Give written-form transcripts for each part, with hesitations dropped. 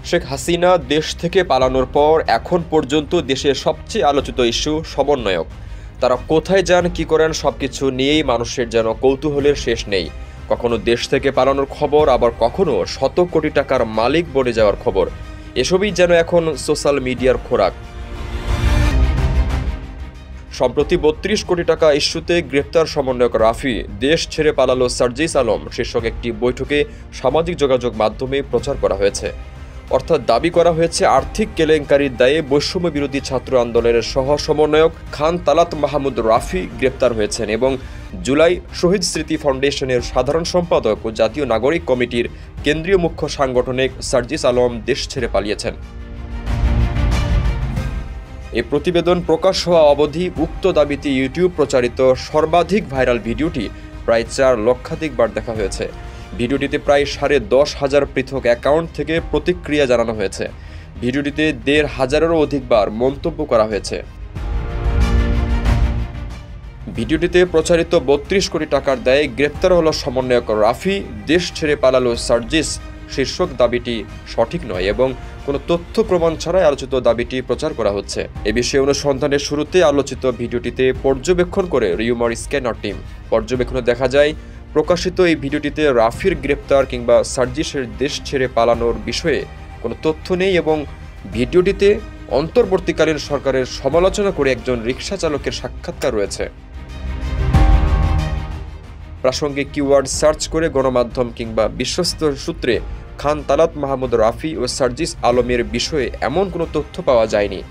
শেখ হাসিনা দেশ থেকে পালানোর পর এখন পর্যন্ত দেশের সবচেয়ে আলোচিত ইস্যু সমন্বয়ক। তারা কোথায় যান, কি করেন, সবকিছু নিয়েই মানুষের যেন কৌতূহলের শেষ নেই। কখনো দেশ থেকে পালানোর খবর, আবার কখনো শত কোটি টাকার মালিক বনে যাওয়ার খবর। এসবই যেন এখন সোশ্যাল মিডিয়ার খোরাক। সম্প্রতি ৩২ কোটি টাকা ইস্যুতে গ্রেপ্তার সমন্বয়ক রাফি, দেশ ছেড়ে পালালো সার্জিস আলম শীর্ষক একটি বৈঠকে সামাজিক যোগাযোগ মাধ্যমে প্রচার করা হয়েছে। অর্থাৎ দাবি করা হয়েছে আর্থিক কেলেঙ্কারির দায়ে বৈষম্য বিরোধী ছাত্র আন্দোলনের সহ সমন্বয়ক খান তালাত মাহমুদ রাফি গ্রেপ্তার হয়েছেন এবং জুলাই শহীদ স্মৃতি ফাউন্ডেশনের সাধারণ সম্পাদক ও জাতীয় নাগরিক কমিটির কেন্দ্রীয় মুখ্য সাংগঠনিক সার্জিস আলম দেশ ছেড়ে পালিয়েছেন। এই প্রতিবেদন প্রকাশ হওয়া অবধি উক্ত দাবিতে ইউটিউব প্রচারিত সর্বাধিক ভাইরাল ভিডিওটি প্রায় ৪ লক্ষাধিক বার দেখা হয়েছে। ভিডিওটিতে প্রায় ১০,৫০০ পৃথক অ্যাকাউন্ট থেকে প্রতিক্রিয়া জানানো হয়েছে। ভিডিওটিতে ১৫০০-এরও অধিক বার মন্তব্য করা হয়েছে। ভিডিওটিতে প্রচারিত ৩২ কোটি টাকার দায়ে গ্রেপ্তার হলো সমন্বয়ক রাফি, দেশ ছেড়ে পালালো সার্জিস শীর্ষক দাবিটি সঠিক নয় এবং কোনো তথ্য প্রমাণ ছাড়াই আলোচিত দাবিটি প্রচার করা হচ্ছে। এ বিষয়ে অনুসন্ধানের শুরুতে আলোচিত ভিডিওটিতে পর্যবেক্ষণ করে রিউমার স্ক্যানার টিম। পর্যবেক্ষণে দেখা যায়, প্রকাশিত এই ভিডিওটিতে রাফির গ্রেপ্তার কিংবা সার্জিসের দেশ ছেড়ে পালানোর বিষয়ে কোনো তথ্য নেই এবং ভিডিওটিতে অন্তর্বর্তীকালীন সরকারের সমালোচনা করে একজন রিকশা চালকের সাক্ষাৎকার রয়েছে। প্রাসঙ্গিক কিওয়ার্ড সার্চ করে গণমাধ্যম কিংবা বিশ্বস্ত সূত্রে খান তালাত মাহমুদ রাফি ও সার্জিস আলমের বিষয়ে এমন কোনো তথ্য পাওয়া যায়নি।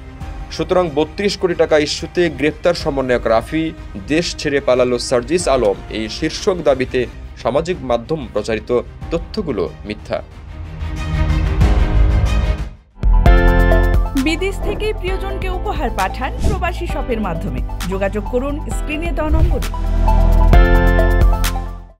সুতরাং ৩২ কোটি টাকা ইস্যুতে গ্রেপ্তার সমন্বয়ক রাফি, দেশ ছেড়ে পালালো সার্জিস আলম এই শীর্ষক দাবিতে সামাজিক মাধ্যম প্রচারিত তথ্যগুলো মিথ্যা। বিদেশ থেকে প্রিয়জনকে উপহার পাঠান প্রবাসী শপের মাধ্যমে। যোগাযোগ করুন স্ক্রিনে দেওয়া নম্বরে।